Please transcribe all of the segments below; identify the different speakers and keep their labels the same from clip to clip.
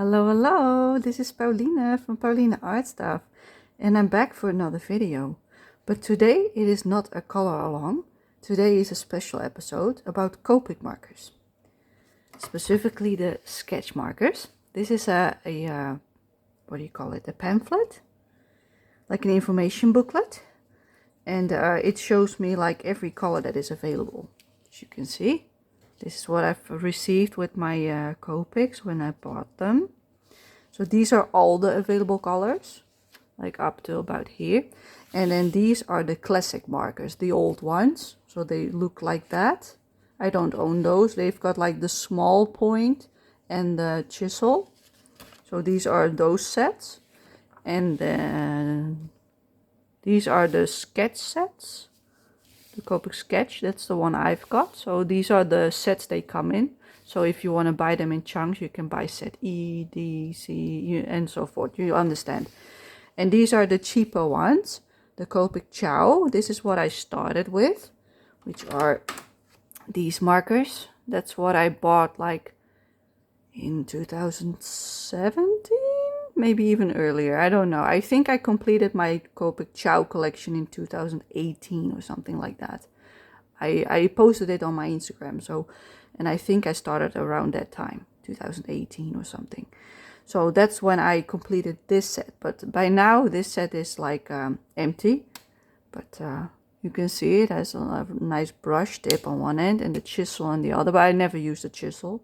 Speaker 1: Hello, hello, this is Pauline from Pauline Art Stuff, and I'm back for another video. But today it is not a color along, today is a special episode about Copic markers. Specifically the sketch markers. This is a what do you call it, a pamphlet? Like an information booklet. And it shows me like every color that is available, as you can see. This is what I've received with my Copics when I bought them. So these are all the available colors, like up to about here. And then these are the classic markers, the old ones. So they look like that. I don't own those. They've got like the small point and the chisel. So these are those sets. And then these are the sketch sets. The Copic sketch, that's the one I've got. So these are the sets they come in. So if you want to buy them in chunks, you can buy set E, D, C, and so forth. You understand. And these are the cheaper ones. The Copic Chow. This is what I started with, which are these markers. That's what I bought like in 2017, maybe even earlier. I don't know. I think I completed my Copic Chow collection in 2018 or something like that. I posted it on my Instagram, so, and I think I started around that time, 2018 or something. So that's when I completed this set. But by now this set is like empty. But you can see it has a nice brush tip on one end and the chisel on the other. But I never used the chisel.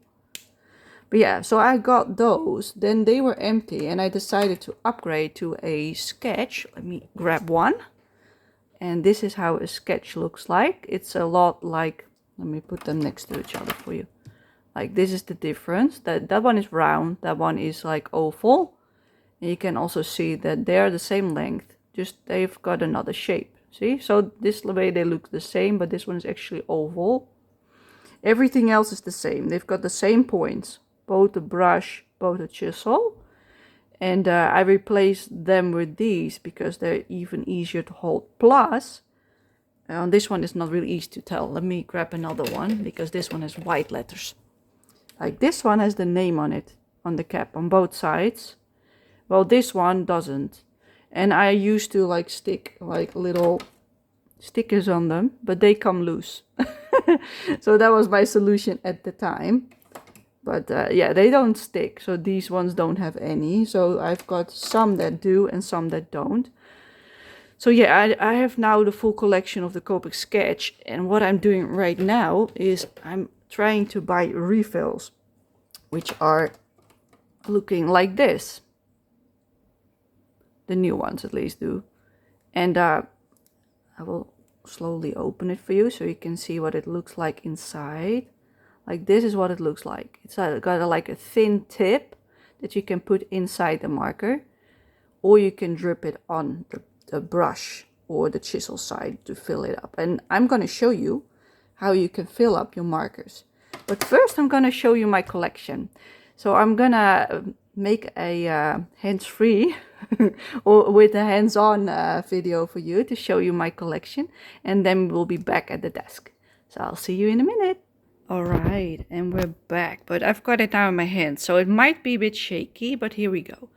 Speaker 1: But yeah, so I got those. Then they were empty and I decided to upgrade to a sketch. Let me grab one. And this is how a sketch looks like. It's a lot like, let me put them next to each other for you. Like this is the difference. That one is round, that one is like oval. And you can also see that they are the same length, just they've got another shape. See? So this way they look the same, but this one is actually oval. Everything else is the same. They've got the same points, both the brush, both the chisel. And I replaced them with these because they're even easier to hold. Plus, this one is not really easy to tell. Let me grab another one because this one has white letters. Like this one has the name on it, on the cap, on both sides. Well, this one doesn't. And I used to like stick like little stickers on them, but they come loose. So that was my solution at the time. But yeah, they don't stick. So these ones don't have any. So I've got some that do and some that don't. So yeah, I have now the full collection of the Copic sketch. And what I'm doing right now is I'm trying to buy refills, which are looking like this. The new ones at least do. And I will slowly open it for you so you can see what it looks like inside. Like this is what it looks like. It's got like a thin tip that you can put inside the marker, or you can drip it on the brush or the chisel side to fill it up. And I'm going to show you how you can fill up your markers. But first I'm going to show you my collection. So I'm going to make a hands-free or with a hands-on video for you to show you my collection. And then we'll be back at the desk. So I'll see you in a minute. Alright, and we're back, but I've got it now in my hand, so it might be a bit shaky, but here we go.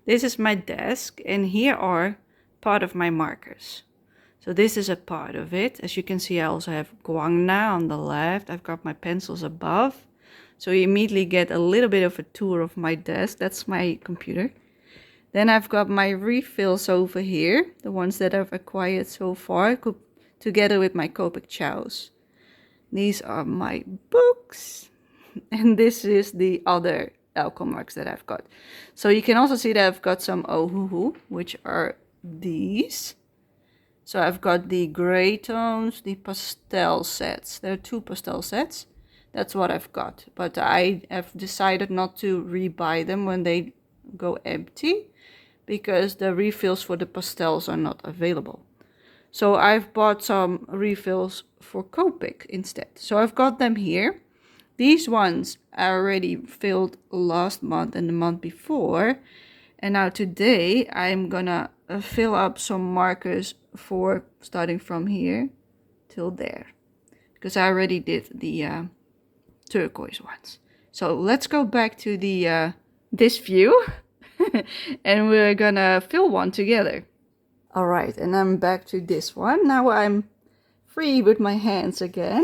Speaker 1: This is my desk, and here are part of my markers. So this is a part of it. As you can see, I also have guangna on the left. I've got my pencils above. So you immediately get a little bit of a tour of my desk. That's my computer. Then I've got my refills over here, the ones that I've acquired so far, together with my Copic Chows. These are my books, and this is the other alcohol marks that I've got. So you can also see that I've got some ohuhu, which are these. So I've got the gray tones, the pastel sets. There are 2 pastel sets. That's what I've got. But I have decided not to rebuy them when they go empty, because the refills for the pastels are not available. So I've bought some refills for Copic instead. So I've got them here. These ones I already filled last month and the month before. And now today I'm gonna fill up some markers for starting from here till there. Because I already did the turquoise ones. So let's go back to the this view and we're gonna fill one together. All right, and I'm back to this one. Now I'm free with my hands again.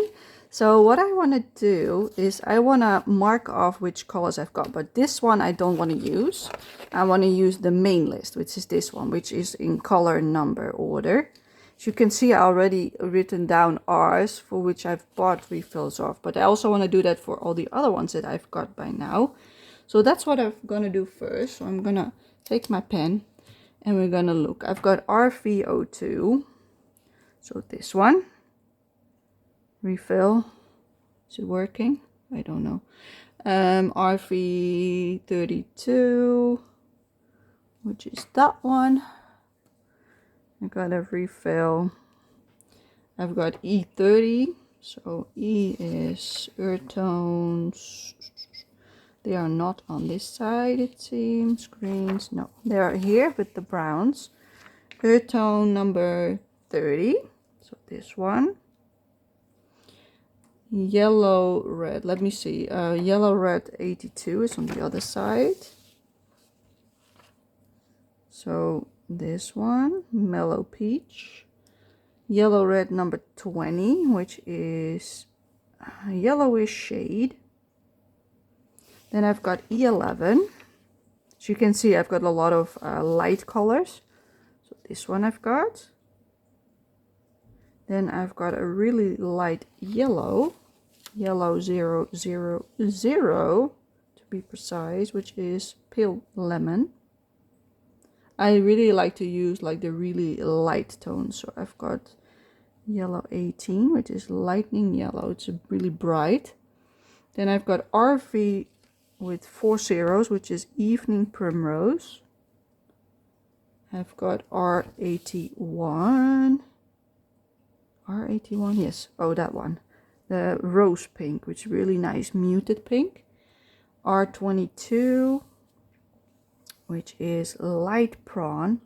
Speaker 1: So what I want to do is I want to mark off which colors I've got, but this one I don't want to use. I want to use the main list, which is this one, which is in color number order. As you can see, I already written down R's for which I've bought refills of, but I also want to do that for all the other ones that I've got by now. So that's what I'm going to do first. So I'm going to take my pen and we're going to look. I've got RV02, so this one. Refill, is it working? I don't know. RV32, which is that one. I got a refill. I've got E30, so E is earth tones. They are not on this side, it seems. Greens, no, they are here with the browns. Earth tone number 30, so this one. Yellow red, let me see, yellow red 82 is on the other side. So this one, mellow peach. Yellow red number 20, which is a yellowish shade. Then I've got E11. As you can see, I've got a lot of light colors. So this one I've got. Then I've got a really light yellow, yellow 000 to be precise, which is pale lemon. I really like to use like the really light tones. So I've got yellow 18, which is lightning yellow. It's really bright. Then I've got RV with 4 zeros, which is evening primrose. I've got R81. R81, yes, oh that one, the rose pink, which is really nice muted pink. R22, which is light prawn,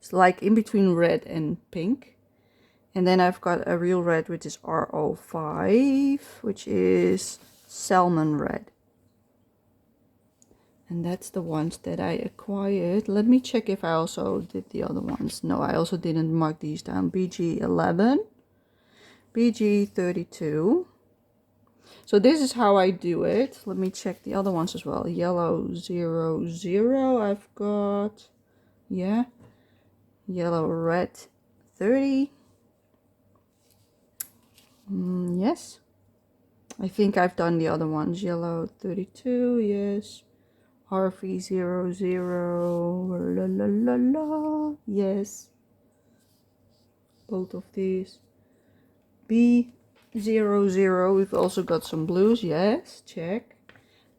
Speaker 1: it's like in between red and pink. And then I've got a real red, which is R05, which is salmon red. And that's the ones that I acquired. Let me check if I also did the other ones. No, I also didn't mark these down. BG11. BG32. So this is how I do it. Let me check the other ones as well. Yellow 00 I've got. Yeah. Yellow red 30. Yes. I think I've done the other ones. Yellow 32, yes. RV00, la la la la, yes. Both of these. B00, we've also got some blues, yes, check.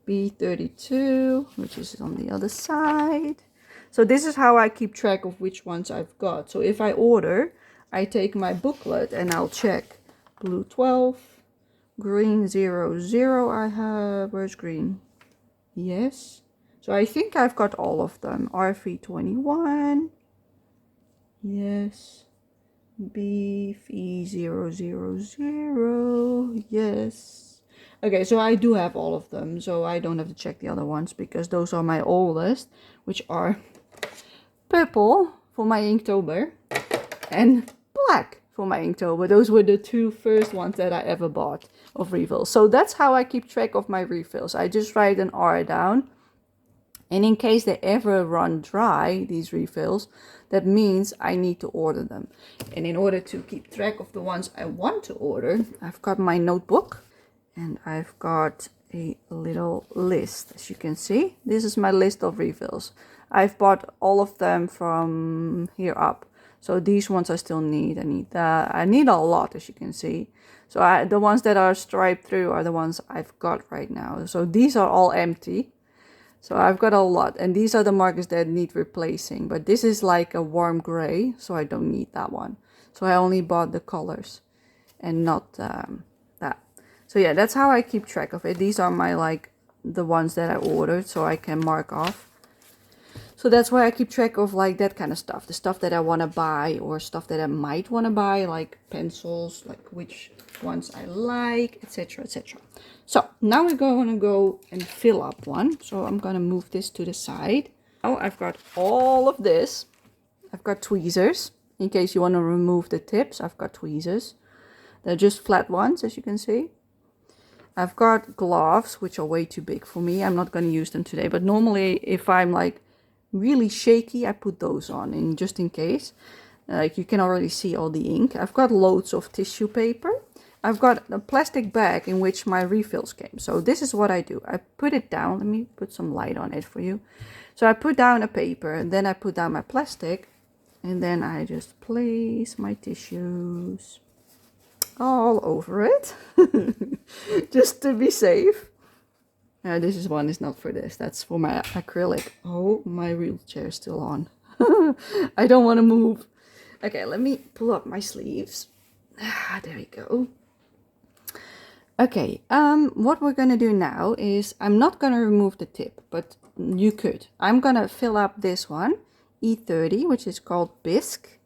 Speaker 1: B32, which is on the other side. So this is how I keep track of which ones I've got. So if I order, I take my booklet and I'll check. Blue 12, green 00 I have, where's green? Yes. So I think I've got all of them. RV21, yes. BV000, yes. Okay, so I do have all of them, so I don't have to check the other ones because those are my oldest, which are purple for my Inktober and black for my Inktober. Those were the two first ones that I ever bought of refills. So that's how I keep track of my refills. I just write an R down. And in case they ever run dry, these refills, that means I need to order them. And in order to keep track of the ones I want to order, I've got my notebook and I've got a little list. As you can see, this is my list of refills. I've bought all of them from here up. So these ones I still need. I need a lot, as you can see. So the ones that are striped through are the ones I've got right now. So these are all empty. So I've got a lot, and these are the markers that need replacing, but this is like a warm gray, so I don't need that one. So I only bought the colors and not that. So yeah, that's how I keep track of it. These are my the ones that I ordered, so I can mark off. So So that's why I keep track of like that kind of stuff, the stuff that I want to buy or stuff that I might want to buy, like pencils, like which ones I like, etc, etc. So now we're going to go and fill up one. So I'm going to move this to the side. Now I've got all of this. I've got tweezers. In case you want to remove the tips, I've got tweezers. They're just flat ones, as you can see. I've got gloves, which are way too big for me. I'm not going to use them today. But normally, if I'm like really shaky, I put those on in just in case. Like you can already see all the ink. I've got loads of tissue paper. I've got a plastic bag in which my refills came. So this is what I do. I put it down. Let me put some light on it for you. So I put down a paper and then I put down my plastic. And then I just place my tissues all over it. Just to be safe. This is one is not for this. That's for my acrylic. Oh, my wheelchair is still on. I don't want to move. Okay, let me pull up my sleeves. There we go. Okay, what we're going to do now is I'm not going to remove the tip, but you could. I'm going to fill up this one, E30, which is called bisque.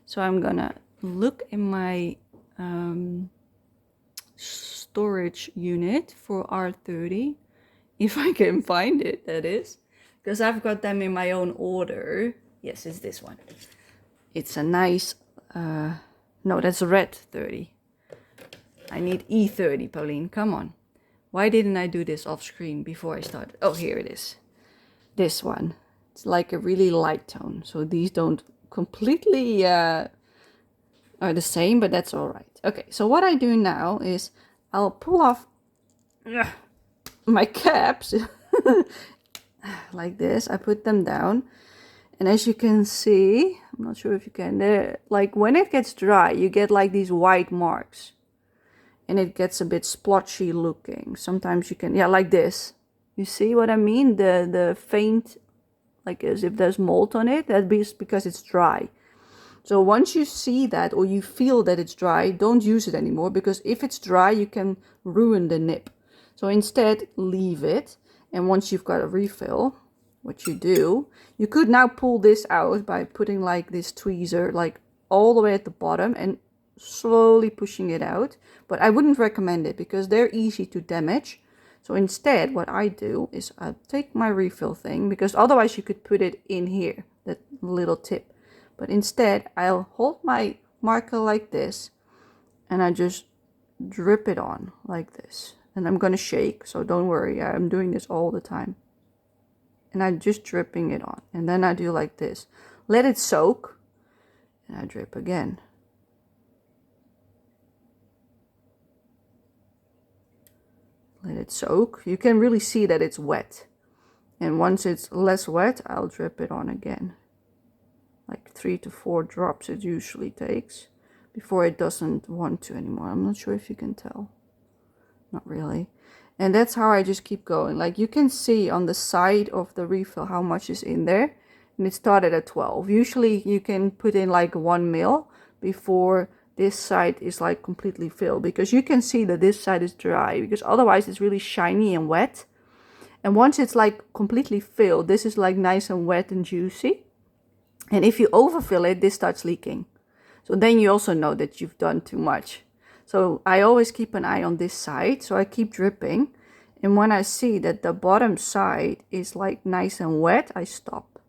Speaker 1: So I'm going to look in my storage unit for R30. If I can find it, that is. Because I've got them in my own order. Yes, it's this one. It's a nice... no, that's red 30. I need E30, Pauline. Come on. Why didn't I do this off screen before I started? Oh, here it is. This one. It's like a really light tone. So these don't completely are the same, but that's all right. Okay, so what I do now is I'll pull off my caps like this. I put them down. And as you can see, I'm not sure if you can, like when it gets dry, you get like these white marks. And it gets a bit splotchy looking. Sometimes you can, yeah, like this. You see what I mean? The faint, like as if there's mold on it. That's because it's dry. So once you see that or you feel that it's dry, don't use it anymore. Because if it's dry, you can ruin the nib. So instead, leave it. And once you've got a refill, what you do, you could now pull this out by putting like this tweezer like all the way at the bottom and slowly pushing it out. But I wouldn't recommend it because they're easy to damage. So instead, what I do is I take my refill thing, because otherwise you could put it in here, that little tip. But instead, I'll hold my marker like this and I just drip it on like this. And I'm going to shake, so don't worry, I'm doing this all the time. And I'm just dripping it on. And then I do like this. Let it soak. And I drip again. Let it soak. You can really see that it's wet. And once it's less wet, I'll drip it on again. Like 3 to 4 drops it usually takes. Before it doesn't want to anymore. I'm not sure if you can tell. Not really. And that's how I just keep going. Like you can see on the side of the refill how much is in there. And it started at 12. Usually you can put in like 1 ml before this side is like completely filled. Because you can see that this side is dry. Because otherwise it's really shiny and wet. And once it's like completely filled, this is like nice and wet and juicy. And if you overfill it, this starts leaking. So then you also know that you've done too much. So I always keep an eye on this side. So I keep dripping. And when I see that the bottom side is like nice and wet, I stop.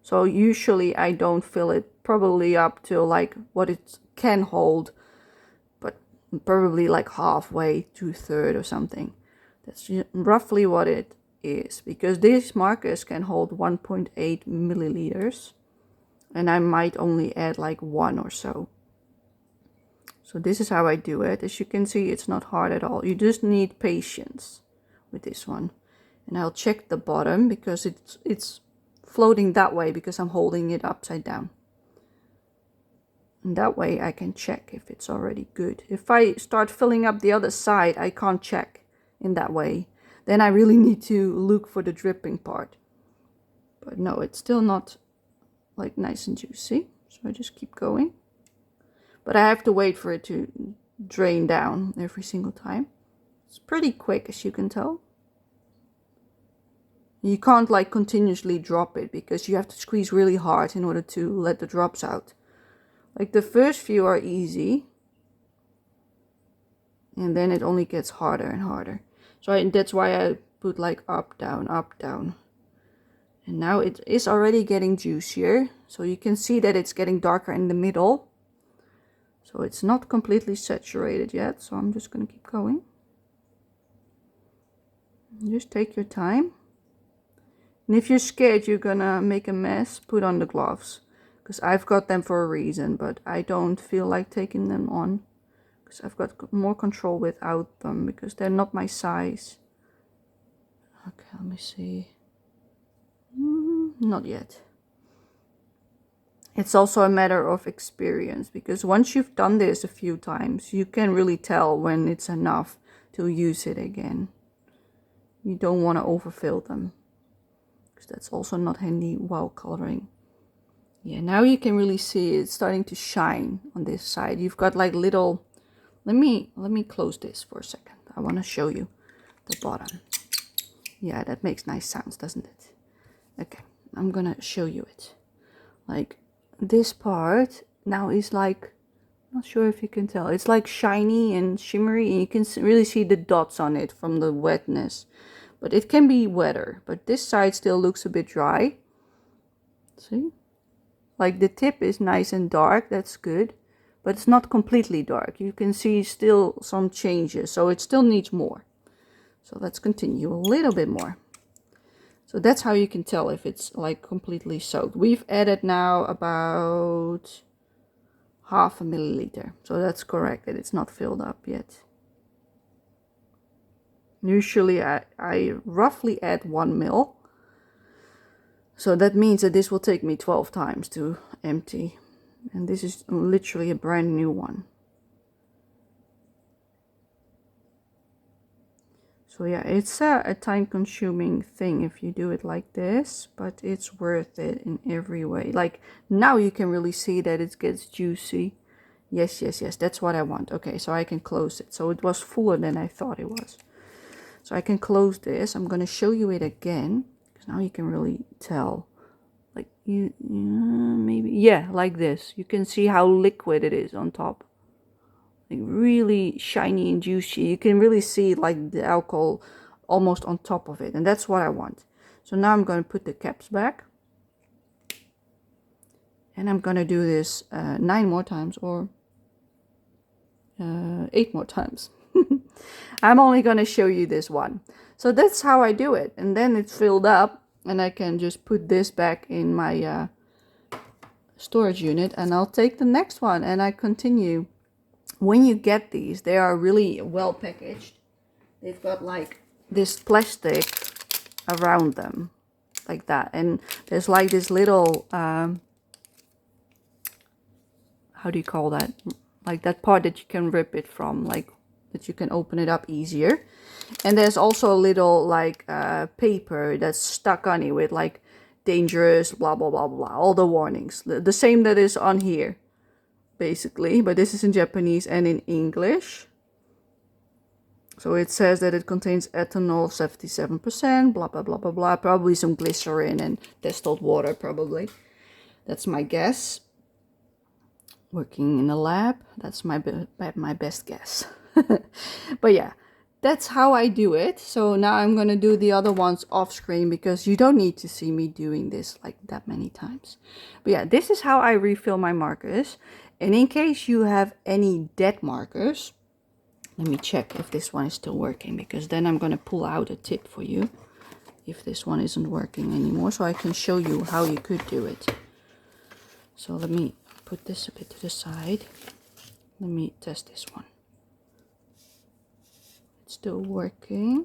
Speaker 1: So usually I don't fill it probably up to like what it can hold. But probably like halfway, 2/3 or something. That's roughly what it is. Because these markers can hold 1.8 milliliters. And I might only add like 1 or so. So this is how I do it. As you can see, it's not hard at all. You just need patience with this one. And I'll check the bottom because it's floating that way because I'm holding it upside down. And that way I can check if it's already good. If I start filling up the other side, I can't check in that way. Then I really need to look for the dripping part. But no, it's still not like nice and juicy. So I just keep going. But I have to wait for it to drain down every single time. It's pretty quick, as you can tell. You can't like continuously drop it because you have to squeeze really hard in order to let the drops out. Like the first few are easy, and then it only gets harder and harder. So that's why I put like up, down, up, down. And now it is already getting juicier. So you can see that it's getting darker in the middle. So it's not completely saturated yet. So I'm just going to keep going. Just take your time. And if you're scared you're gonna make a mess, put on the gloves. Because I've got them for a reason, but I don't feel like taking them on. Because I've got more control without them, because they're not my size. Okay, let me see. Not yet. It's also a matter of experience, because once you've done this a few times, you can really tell when it's enough to use it again. You don't want to overfill them, because that's also not handy while coloring. Yeah, now you can really see it's starting to shine on this side. You've got like little, let me close this for a second. I want to show you the bottom. Yeah, that makes nice sounds, doesn't it? Okay, I'm gonna show you it. Like this part now is like, not sure if you can tell, it's like shiny and shimmery, and you can really see the dots on it from the wetness. But it can be wetter, but this side still looks a bit dry. See? Like the tip is nice and dark, that's good. But it's not completely dark. You can see still some changes, so it still needs more. So let's continue a little bit more. So that's how you can tell if it's like completely soaked. We've added now about 0.5 milliliter. So that's correct, that it's not filled up yet. Usually I roughly add 1 ml. So that means that this will take me 12 times to empty. And this is literally a brand new one. So yeah, it's a time-consuming thing if you do it like this, but it's worth it in every way. Like now you can really see that it gets juicy. Yes, yes, yes, that's what I want. Okay, so I can close it. So it was fuller than I thought it was. So I can close this. I'm going to show you it again, because now you can really tell. Like maybe, yeah, like this. You can see how liquid it is on top. Like really shiny and juicy. You can really see like the alcohol almost on top of it, and that's what I want. So now I'm going to put the caps back, and I'm going to do this 9 more times, or 8 more times. I'm only going to show you this one. So that's how I do it, and then it's filled up, and I can just put this back in my storage unit, and I'll take the next one and I continue. When you get these, they are really well packaged. They've got like this plastic around them, like that, and there's like this little how do you call that, like that part that you can rip it from, like that you can open it up easier. And there's also a little like paper that's stuck on it with like dangerous blah blah blah blah, all the warnings, the same that is on here basically, but this is in Japanese and in English. So it says that it contains ethanol 77%, blah blah blah blah blah, probably some glycerin and distilled water, probably. That's my guess. Working in a lab, that's my best guess. But yeah, that's how I do it. So now I'm gonna do the other ones off screen, because you don't need to see me doing this like that many times. But yeah, this is how I refill my markers. And in case you have any dead markers, let me check if this one is still working, because then I'm gonna pull out a tip for you if this one isn't working anymore, so I can show you how you could do it. So let me put this a bit to the side. Let me test this one. It's still working.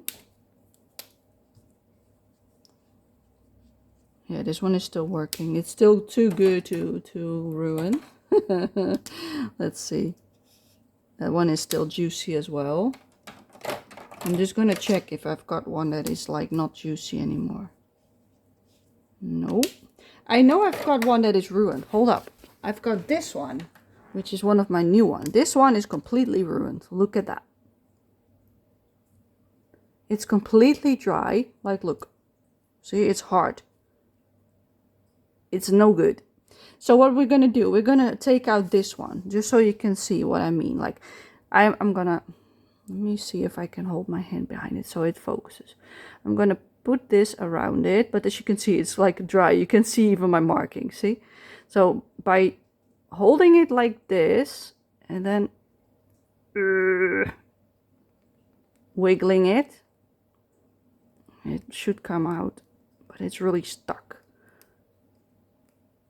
Speaker 1: Yeah, this one is still working. It's still too good to ruin. Let's see. That one is still juicy as well. I'm just gonna check if I've got one that is like not juicy anymore. Nope. I know I've got one that is ruined. Hold up. I've got this one, which is one of my new ones. This one is completely ruined. Look at that. It's completely dry. Like, look. See, it's hard. It's no good. So what we're gonna do, we're gonna take out this one, just so you can see what I mean. Like, I'm gonna, let me see if I can hold my hand behind it so it focuses. I'm gonna put this around it, but as you can see, it's like dry. You can see even my marking, see? So by holding it like this, and then wiggling it, it should come out, but it's really stuck.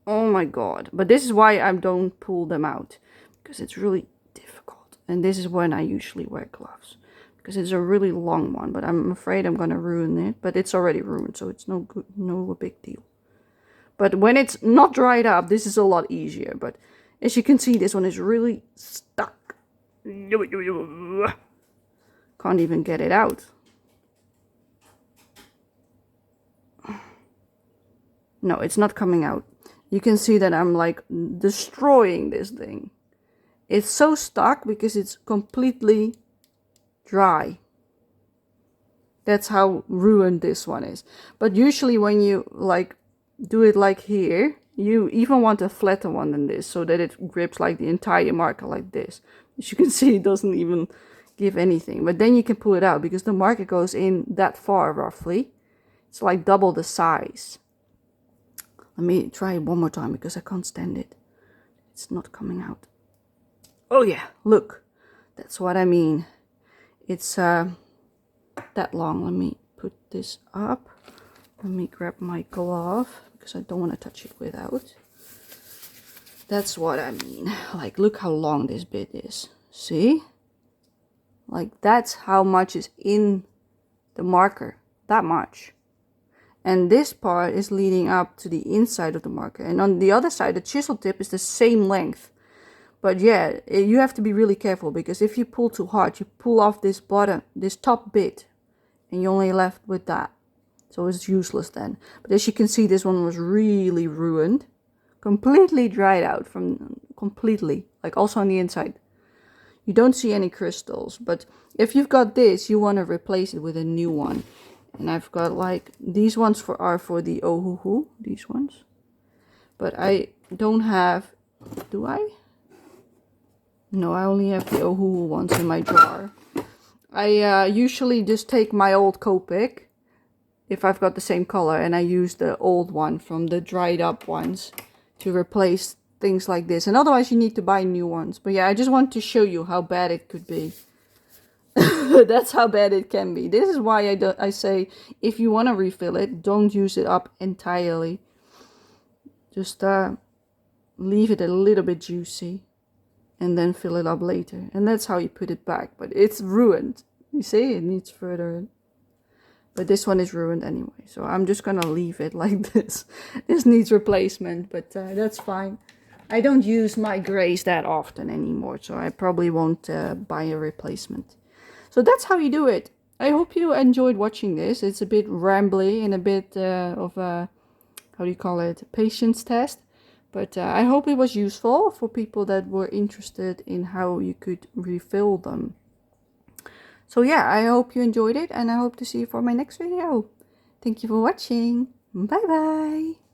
Speaker 1: Oh my god. But this is why I don't pull them out, because it's really difficult. And this is when I usually wear gloves, because it's a really long one, but I'm afraid I'm gonna ruin it. But it's already ruined, so it's no good, no big deal. But when it's not dried up, this is a lot easier. But as you can see, this one is really stuck. Can't even get it out. No, it's not coming out. You can see that I'm like destroying this thing. It's so stuck because it's completely dry. That's how ruined this one is. But usually when you like do it like here, you even want a flatter one than this, so that it grips like the entire marker like this. As you can see, it doesn't even give anything. But then you can pull it out because the marker goes in that far roughly. It's like double the size. Let me try it one more time because I can't stand it. It's not coming out. Oh yeah, look. That's what I mean. It's that long. Let me put this up. Let me grab my glove because I don't want to touch it without. That's what I mean. Like, look how long this bit is. See? Like, that's how much is in the marker. That much. And this part is leading up to the inside of the marker. And on the other side, the chisel tip is the same length. But yeah, you have to be really careful, because if you pull too hard, you pull off this bottom, this top bit, and you're only left with that. So it's useless then. But as you can see, this one was really ruined. Completely dried out from completely, like also on the inside. You don't see any crystals. But if you've got this, you want to replace it with a new one. And I've got like, these ones are for the Ohuhu, these ones. But I don't have, do I? No, I only have the Ohuhu ones in my drawer. I usually just take my old COPIC, if I've got the same color, and I use the old one from the dried up ones to replace things like this. And otherwise you need to buy new ones. But yeah, I just want to show you how bad it could be. That's how bad it can be. This is why I say, if you want to refill it, don't use it up entirely. Just leave it a little bit juicy and then fill it up later. And that's how you put it back. But it's ruined. You see, it needs further. But this one is ruined anyway. So I'm just going to leave it like this. This needs replacement, but that's fine. I don't use my grays that often anymore, so I probably won't buy a replacement. So that's how you do it. I hope you enjoyed watching this. It's a bit rambly and a bit of a, how do you call it, patience test. But I hope it was useful for people that were interested in how you could refill them. So yeah, I hope you enjoyed it, and I hope to see you for my next video. Thank you for watching. Bye bye.